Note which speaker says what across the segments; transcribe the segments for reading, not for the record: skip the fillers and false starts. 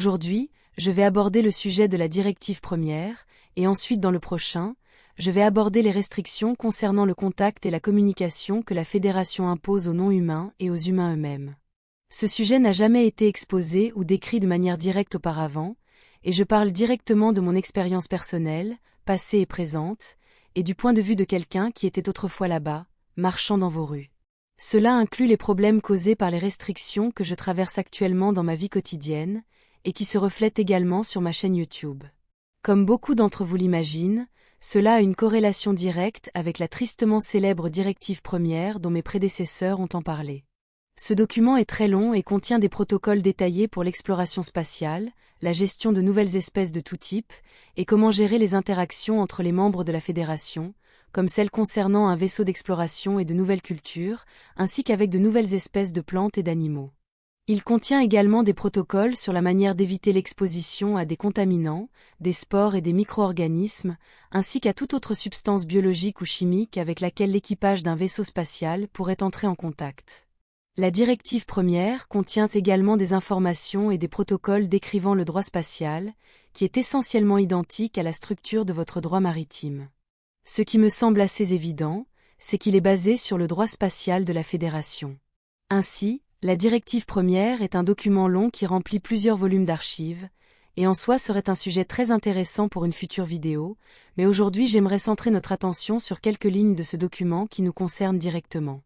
Speaker 1: Aujourd'hui, je vais aborder le sujet de la directive première, et ensuite dans le prochain, je vais aborder les restrictions concernant le contact et la communication que la Fédération impose aux non-humains et aux humains eux-mêmes. Ce sujet n'a jamais été exposé ou décrit de manière directe auparavant, et je parle directement de mon expérience personnelle, passée et présente, et du point de vue de quelqu'un qui était autrefois là-bas, marchant dans vos rues. Cela inclut les problèmes causés par les restrictions que je traverse actuellement dans ma vie quotidienne, et qui se reflètent également sur ma chaîne YouTube. Comme beaucoup d'entre vous l'imaginent, cela a une corrélation directe avec la tristement célèbre directive première dont mes prédécesseurs ont en parlé. Ce document est très long et contient des protocoles détaillés pour l'exploration spatiale, la gestion de nouvelles espèces de tout type, et comment gérer les interactions entre les membres de la Fédération, comme celles concernant un vaisseau d'exploration et de nouvelles cultures, ainsi qu'avec de nouvelles espèces de plantes et d'animaux. Il contient également des protocoles sur la manière d'éviter l'exposition à des contaminants, des spores et des micro-organismes, ainsi qu'à toute autre substance biologique ou chimique avec laquelle l'équipage d'un vaisseau spatial pourrait entrer en contact. La directive première contient également des informations et des protocoles décrivant le droit spatial, qui est essentiellement identique à la structure de votre droit maritime. Ce qui me semble assez évident, c'est qu'il est basé sur le droit spatial de la Fédération. Ainsi, la directive première est un document long qui remplit plusieurs volumes d'archives, et en soi serait un sujet très intéressant pour une future vidéo, mais aujourd'hui j'aimerais centrer notre attention sur quelques lignes de ce document qui nous concernent directement.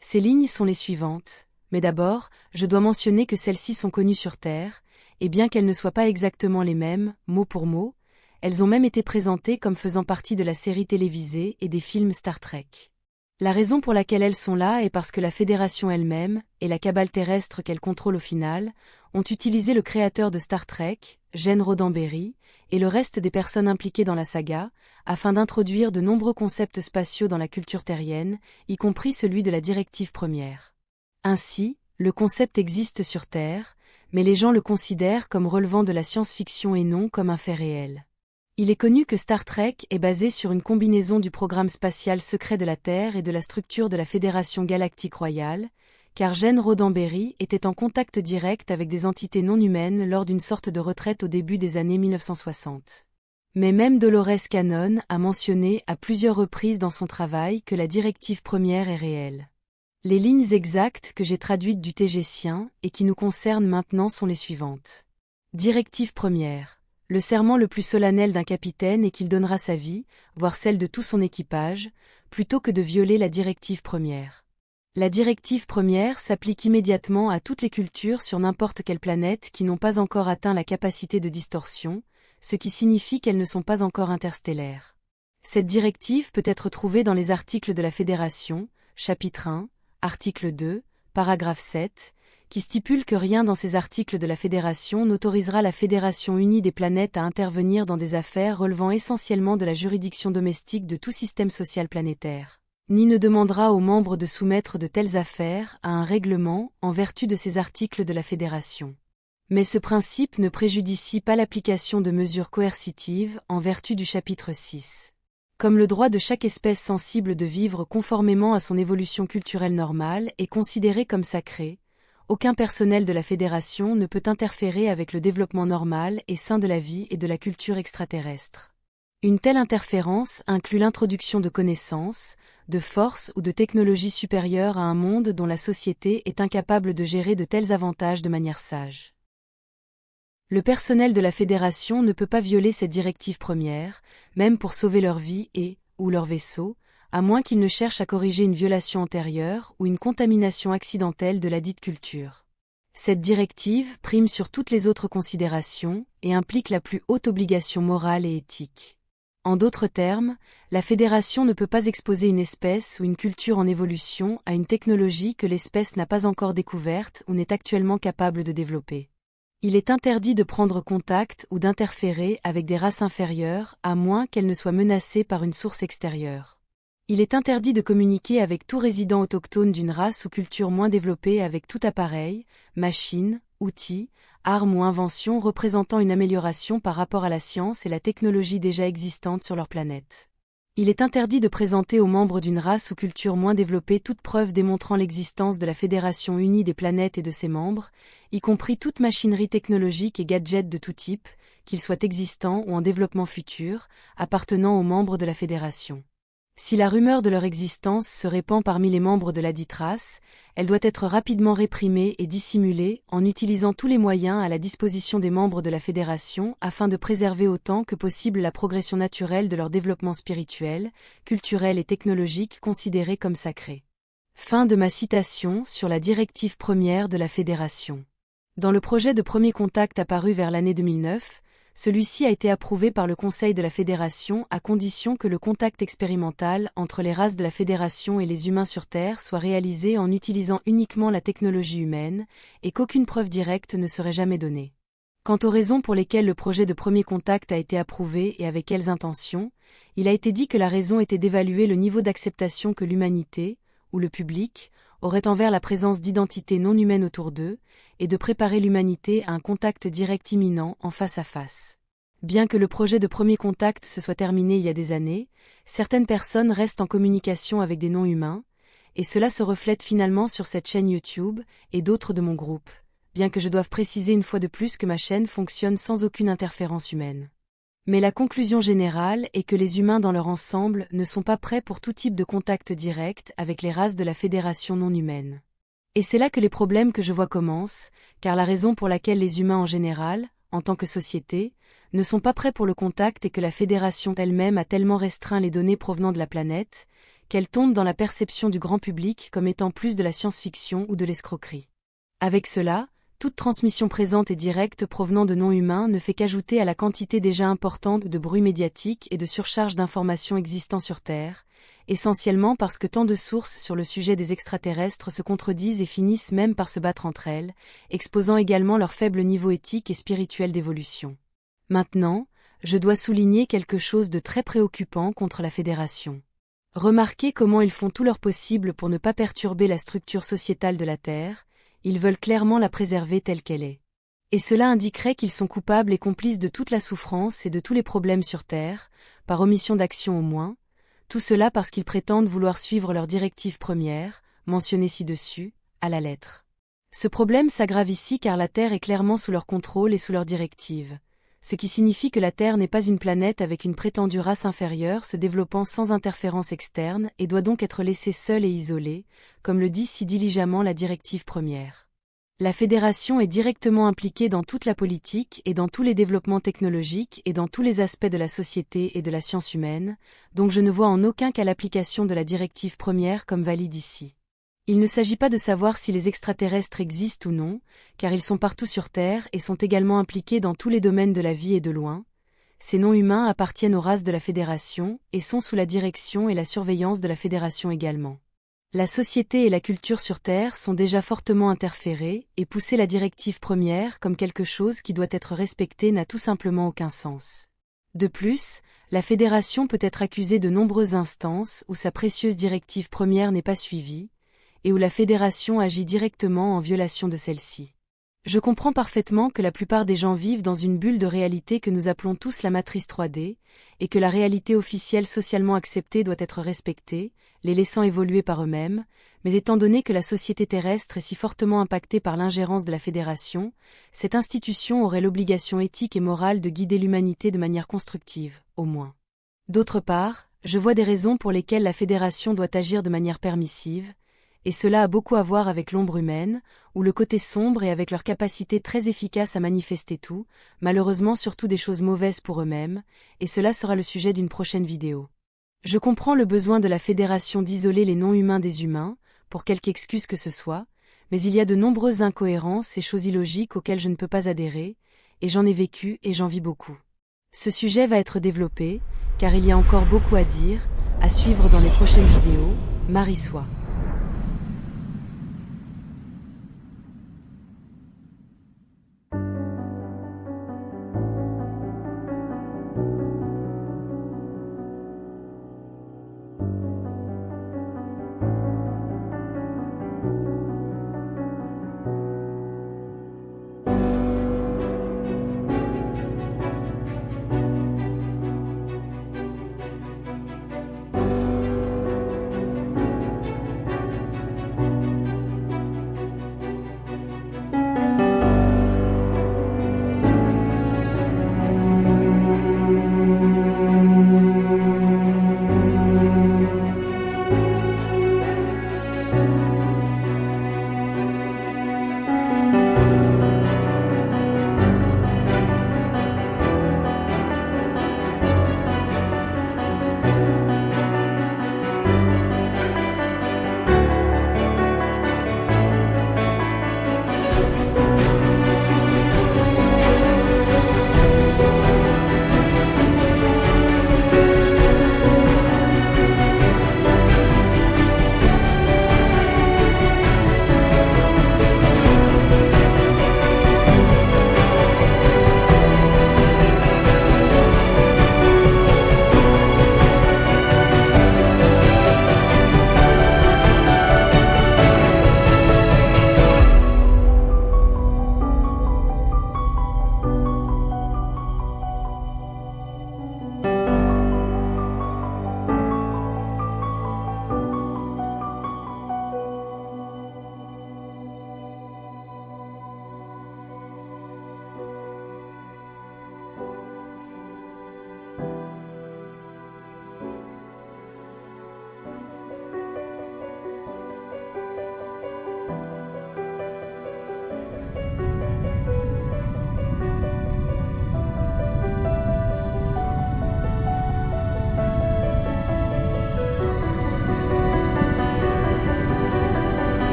Speaker 1: Ces lignes sont les suivantes, mais d'abord, je dois mentionner que celles-ci sont connues sur Terre, et bien qu'elles ne soient pas exactement les mêmes, mot pour mot, elles ont même été présentées comme faisant partie de la série télévisée et des films Star Trek. La raison pour laquelle elles sont là est parce que la Fédération elle-même, et la cabale terrestre qu'elle contrôle au final, ont utilisé le créateur de Star Trek, Gene Roddenberry, et le reste des personnes impliquées dans la saga, afin d'introduire de nombreux concepts spatiaux dans la culture terrienne, y compris celui de la directive première. Ainsi, le concept existe sur Terre, mais les gens le considèrent comme relevant de la science-fiction et non comme un fait réel. Il est connu que Star Trek est basé sur une combinaison du programme spatial secret de la Terre et de la structure de la Fédération Galactique Royale, car Gene Roddenberry était en contact direct avec des entités non humaines lors d'une sorte de retraite au début des années 1960. Mais même Dolores Cannon a mentionné à plusieurs reprises dans son travail que la directive première est réelle. Les lignes exactes que j'ai traduites du tégécien et qui nous concernent maintenant sont les suivantes. Directive première. Le serment le plus solennel d'un capitaine est qu'il donnera sa vie, voire celle de tout son équipage, plutôt que de violer la directive première. La directive première s'applique immédiatement à toutes les cultures sur n'importe quelle planète qui n'ont pas encore atteint la capacité de distorsion, ce qui signifie qu'elles ne sont pas encore interstellaires. Cette directive peut être trouvée dans les articles de la Fédération, chapitre 1, article 2, paragraphe 7, qui stipule que rien dans ces articles de la Fédération n'autorisera la Fédération unie des planètes à intervenir dans des affaires relevant essentiellement de la juridiction domestique de tout système social planétaire, ni ne demandera aux membres de soumettre de telles affaires à un règlement en vertu de ces articles de la Fédération. Mais ce principe ne préjudicie pas l'application de mesures coercitives en vertu du chapitre 6. Comme le droit de chaque espèce sensible de vivre conformément à son évolution culturelle normale est considéré comme sacré, aucun personnel de la Fédération ne peut interférer avec le développement normal et sain de la vie et de la culture extraterrestre. Une telle interférence inclut l'introduction de connaissances, de forces ou de technologies supérieures à un monde dont la société est incapable de gérer de tels avantages de manière sage. Le personnel de la Fédération ne peut pas violer cette directive première, même pour sauver leur vie ou leur vaisseau, à moins qu'ils ne cherchent à corriger une violation antérieure ou une contamination accidentelle de la dite culture. Cette directive prime sur toutes les autres considérations et implique la plus haute obligation morale et éthique. En d'autres termes, la Fédération ne peut pas exposer une espèce ou une culture en évolution à une technologie que l'espèce n'a pas encore découverte ou n'est actuellement capable de développer. Il est interdit de prendre contact ou d'interférer avec des races inférieures à moins qu'elles ne soient menacées par une source extérieure. Il est interdit de communiquer avec tout résident autochtone d'une race ou culture moins développée avec tout appareil, machine, outil, arme ou invention représentant une amélioration par rapport à la science et la technologie déjà existantes sur leur planète. Il est interdit de présenter aux membres d'une race ou culture moins développée toute preuve démontrant l'existence de la Fédération unie des planètes et de ses membres, y compris toute machinerie technologique et gadget de tout type, qu'ils soient existants ou en développement futur, appartenant aux membres de la Fédération. Si la rumeur de leur existence se répand parmi les membres de ladite race, elle doit être rapidement réprimée et dissimulée en utilisant tous les moyens à la disposition des membres de la Fédération afin de préserver autant que possible la progression naturelle de leur développement spirituel, culturel et technologique considéré comme sacré. Fin de ma citation sur la directive première de la Fédération. Dans le projet de premier contact apparu vers l'année 2009, celui-ci a été approuvé par le Conseil de la Fédération à condition que le contact expérimental entre les races de la Fédération et les humains sur Terre soit réalisé en utilisant uniquement la technologie humaine et qu'aucune preuve directe ne serait jamais donnée. Quant aux raisons pour lesquelles le projet de premier contact a été approuvé et avec quelles intentions, il a été dit que la raison était d'évaluer le niveau d'acceptation que l'humanité, ou le public, aurait envers la présence d'identités non humaines autour d'eux, et de préparer l'humanité à un contact direct imminent en face à face. Bien que le projet de premier contact se soit terminé il y a des années, certaines personnes restent en communication avec des non-humains, et cela se reflète finalement sur cette chaîne YouTube et d'autres de mon groupe, bien que je doive préciser une fois de plus que ma chaîne fonctionne sans aucune interférence humaine. Mais la conclusion générale est que les humains dans leur ensemble ne sont pas prêts pour tout type de contact direct avec les races de la Fédération non humaine. Et c'est là que les problèmes que je vois commencent, car la raison pour laquelle les humains en général, en tant que société, ne sont pas prêts pour le contact est que la Fédération elle-même a tellement restreint les données provenant de la planète, qu'elle tombe dans la perception du grand public comme étant plus de la science-fiction ou de l'escroquerie. Avec cela, toute transmission présente et directe provenant de non-humains ne fait qu'ajouter à la quantité déjà importante de bruit médiatique et de surcharge d'informations existant sur Terre, essentiellement parce que tant de sources sur le sujet des extraterrestres se contredisent et finissent même par se battre entre elles, exposant également leur faible niveau éthique et spirituel d'évolution. Maintenant, je dois souligner quelque chose de très préoccupant contre la Fédération. Remarquez comment ils font tout leur possible pour ne pas perturber la structure sociétale de la Terre. Ils veulent clairement la préserver telle qu'elle est. Et cela indiquerait qu'ils sont coupables et complices de toute la souffrance et de tous les problèmes sur Terre, par omission d'action au moins, tout cela parce qu'ils prétendent vouloir suivre leur directive première, mentionnée ci-dessus, à la lettre. Ce problème s'aggrave ici car la Terre est clairement sous leur contrôle et sous leur directive, ce qui signifie que la Terre n'est pas une planète avec une prétendue race inférieure se développant sans interférence externe et doit donc être laissée seule et isolée, comme le dit si diligemment la directive première. La Fédération est directement impliquée dans toute la politique et dans tous les développements technologiques et dans tous les aspects de la société et de la science humaine, donc je ne vois en aucun cas l'application de la directive première comme valide ici. Il ne s'agit pas de savoir si les extraterrestres existent ou non, car ils sont partout sur Terre et sont également impliqués dans tous les domaines de la vie et de loin. Ces non-humains appartiennent aux races de la Fédération et sont sous la direction et la surveillance de la Fédération également. La société et la culture sur Terre sont déjà fortement interférées et pousser la directive première comme quelque chose qui doit être respecté n'a tout simplement aucun sens. De plus, la Fédération peut être accusée de nombreuses instances où sa précieuse directive première n'est pas suivie, et où la Fédération agit directement en violation de celle-ci. Je comprends parfaitement que la plupart des gens vivent dans une bulle de réalité que nous appelons tous la matrice 3D, et que la réalité officielle socialement acceptée doit être respectée, les laissant évoluer par eux-mêmes, mais étant donné que la société terrestre est si fortement impactée par l'ingérence de la Fédération, cette institution aurait l'obligation éthique et morale de guider l'humanité de manière constructive, au moins. D'autre part, je vois des raisons pour lesquelles la Fédération doit agir de manière permissive, et cela a beaucoup à voir avec l'ombre humaine, ou le côté sombre et avec leur capacité très efficace à manifester tout, malheureusement surtout des choses mauvaises pour eux-mêmes, et cela sera le sujet d'une prochaine vidéo. Je comprends le besoin de la Fédération d'isoler les non-humains des humains, pour quelque excuse que ce soit, mais il y a de nombreuses incohérences et choses illogiques auxquelles je ne peux pas adhérer, et j'en ai vécu et j'en vis beaucoup. Ce sujet va être développé, car il y a encore beaucoup à dire, à suivre dans les prochaines vidéos. Marie soit.